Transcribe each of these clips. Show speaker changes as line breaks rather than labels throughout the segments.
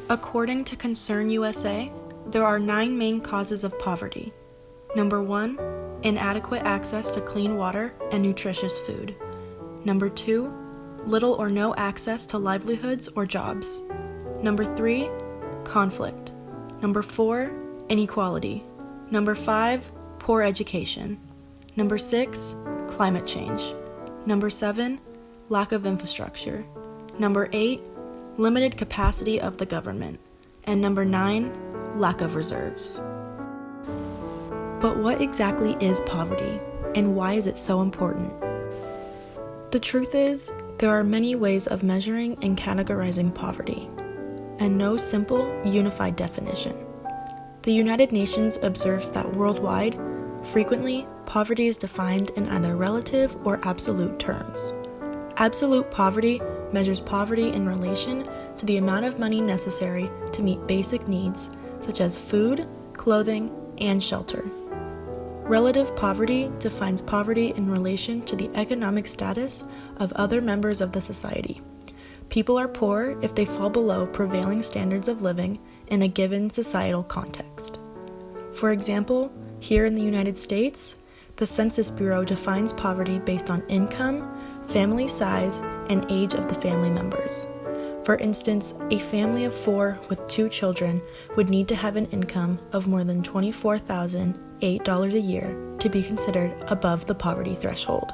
According to Concern USA, there are 9 main causes of poverty. Number 1, inadequate access to clean water and nutritious food. Number 2, little or no access to livelihoods or jobs. Number 3, conflict. Number 4, inequality. Number 5, poor education. Number 6, climate change. Number 7, lack of infrastructure. Number 8, limited capacity of the government. And number 9, lack of reserves. But what exactly is poverty, and why is it so important? The truth is, there are many ways of measuring and categorizing poverty, and no simple, unified definition. The United Nations observes that worldwide, frequently, poverty is defined in either relative or absolute terms. Absolute poverty measures poverty in relation to the amount of money necessary to meet basic needs, such as food, clothing, and shelter. Relative poverty defines poverty in relation to the economic status of other members of the society. People are poor if they fall below prevailing standards of living in a given societal context. For example, here in the United States, the Census Bureau defines poverty based on income, family size, and age of the family members. For instance, a family of 4 with 2 children would need to have an income of more than $24,008 a year to be considered above the poverty threshold.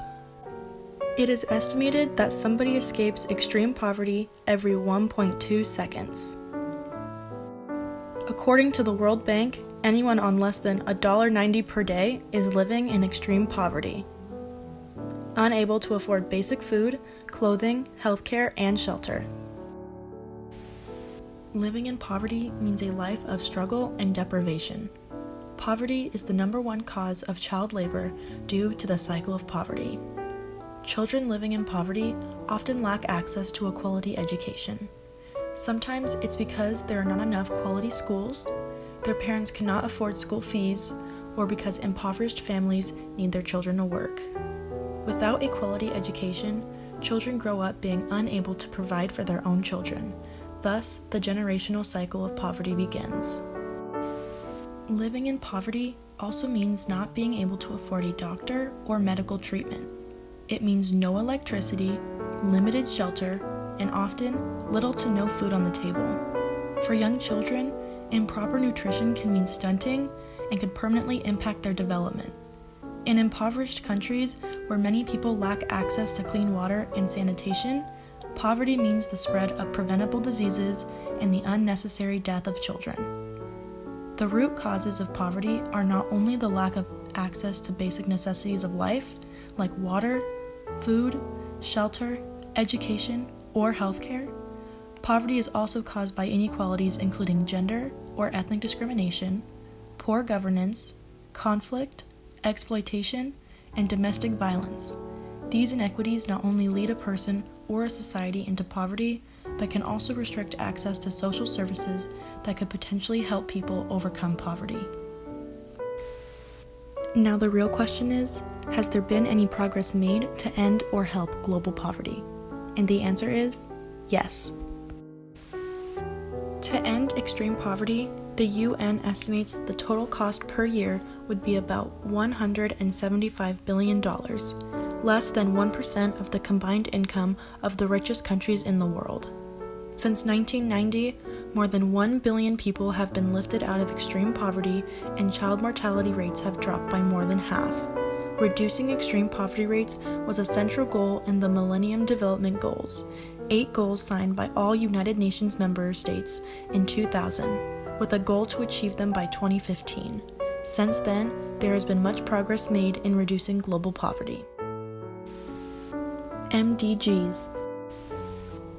It is estimated that somebody escapes extreme poverty every 1.2 seconds. According to the World Bank, anyone on less than $1.90 per day is living in extreme poverty, unable to afford basic food, clothing, healthcare, and shelter. Living in poverty means a life of struggle and deprivation. Poverty is the number 1 cause of child labor due to the cycle of poverty. Children living in poverty often lack access to a quality education. Sometimes it's because there are not enough quality schools, their parents cannot afford school fees, or because impoverished families need their children to work. Without a quality education, children grow up being unable to provide for their own children. Thus, the generational cycle of poverty begins. Living in poverty also means not being able to afford a doctor or medical treatment. It means no electricity, limited shelter, and often little to no food on the table. For young children, improper nutrition can mean stunting and can permanently impact their development. In impoverished countries where many people lack access to clean water and sanitation, poverty means the spread of preventable diseases and the unnecessary death of children. The root causes of poverty are not only the lack of access to basic necessities of life, like water, food, shelter, education, or healthcare. Poverty is also caused by inequalities including gender or ethnic discrimination, poor governance, conflict, exploitation, and domestic violence. These inequities not only lead a person or a society into poverty, but can also restrict access to social services that could potentially help people overcome poverty. Now the real question is, has there been any progress made to end or help global poverty? And the answer is yes. To end extreme poverty, the UN estimates the total cost per year would be about $175 billion, less than 1% of the combined income of the richest countries in the world. Since 1990, more than 1 billion people have been lifted out of extreme poverty, and child mortality rates have dropped by more than half. Reducing extreme poverty rates was a central goal in the Millennium Development Goals, 8 goals signed by all United Nations member states in 2000, with a goal to achieve them by 2015. Since then, there has been much progress made in reducing global poverty. MDGs.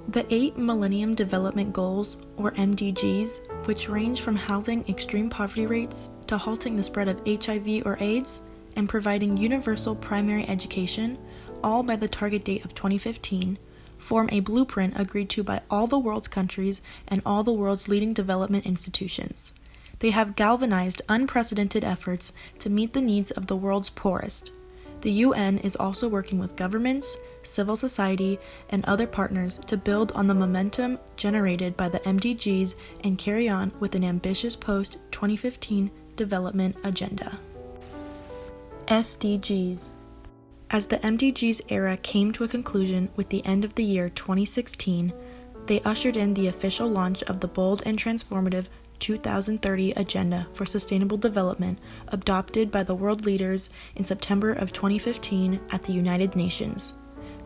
The 8 Millennium Development Goals, or MDGs, which range from halving extreme poverty rates to halting the spread of HIV or AIDS and providing universal primary education, all by the target date of 2015, form a blueprint agreed to by all the world's countries and all the world's leading development institutions. They have galvanized unprecedented efforts to meet the needs of the world's poorest. The UN is also working with governments, civil society, and other partners to build on the momentum generated by the MDGs and carry on with an ambitious post-2015 development agenda. SDGs. As the MDGs era came to a conclusion with the end of the year 2016, they ushered in the official launch of the bold and transformative 2030 Agenda for Sustainable Development adopted by the world leaders in September of 2015 at the United Nations.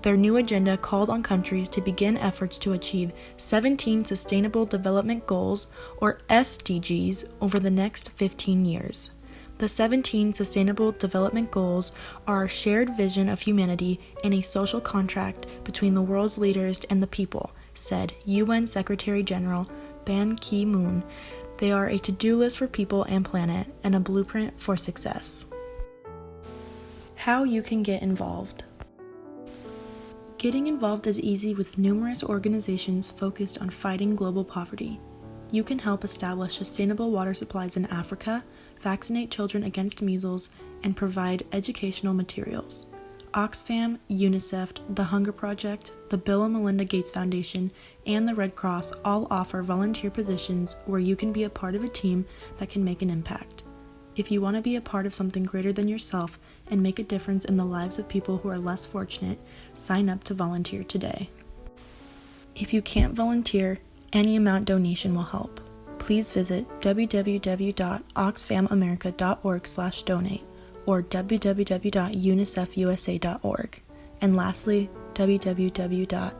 Their new agenda called on countries to begin efforts to achieve 17 Sustainable Development Goals, or SDGs, over the next 15 years. The 17 Sustainable Development Goals are a shared vision of humanity and a social contract between the world's leaders and the people, said UN Secretary General Ban Ki-moon. They are a to-do list for people and planet and a blueprint for success. How you can get involved. Getting involved is easy with numerous organizations focused on fighting global poverty. You can help establish sustainable water supplies in Africa, vaccinate children against measles, and provide educational materials. Oxfam, UNICEF, the Hunger Project, the Bill and Melinda Gates Foundation, and the Red Cross all offer volunteer positions where you can be a part of a team that can make an impact. If you want to be a part of something greater than yourself and make a difference in the lives of people who are less fortunate, sign up to volunteer today. If you can't volunteer, any amount donation will help. Please visit www.oxfamamerica.org/donate or www.unicefusa.org, and lastly, www.care.org.